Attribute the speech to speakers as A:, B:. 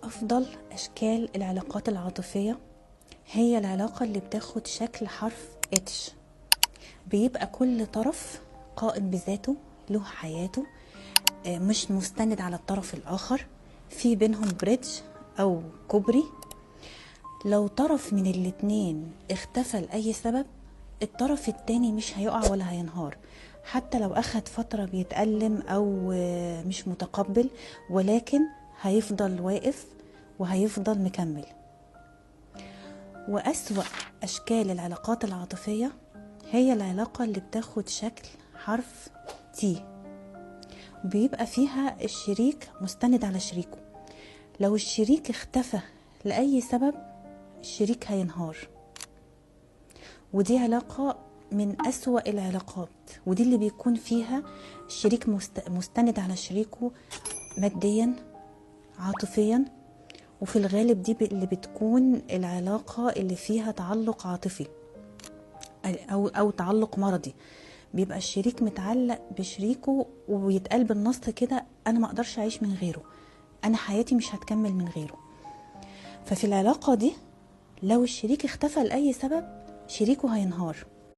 A: أفضل أشكال العلاقات العاطفية هي العلاقة اللي بتاخد شكل حرف اتش. بيبقى كل طرف قائم بذاته، له حياته، مش مستند على الطرف الآخر، في بينهم بريدج أو كوبري. لو طرف من الاتنين اختفى لأي سبب، الطرف التاني مش هيقع ولا هينهار، حتى لو أخد فترة بيتألم أو مش متقبل، ولكن هيفضل واقف وهيفضل مكمل. وأسوأ أشكال العلاقات العاطفية هي العلاقة اللي بتاخد شكل حرف تي، بيبقى فيها الشريك مستند على شريكه. لو الشريك اختفى لأي سبب، الشريك هينهار، ودي علاقة من أسوأ العلاقات، ودي اللي بيكون فيها الشريك مستند على شريكه ماديا عاطفيا، وفي الغالب دي اللي بتكون العلاقة اللي فيها تعلق عاطفي أو تعلق مرضي. بيبقى الشريك متعلق بشريكه ويتقال بالنص كده: أنا ما أقدرش أعيش من غيره، أنا حياتي مش هتكمل من غيره. ففي العلاقة دي لو الشريك اختفى لأي سبب، شريكه هينهار.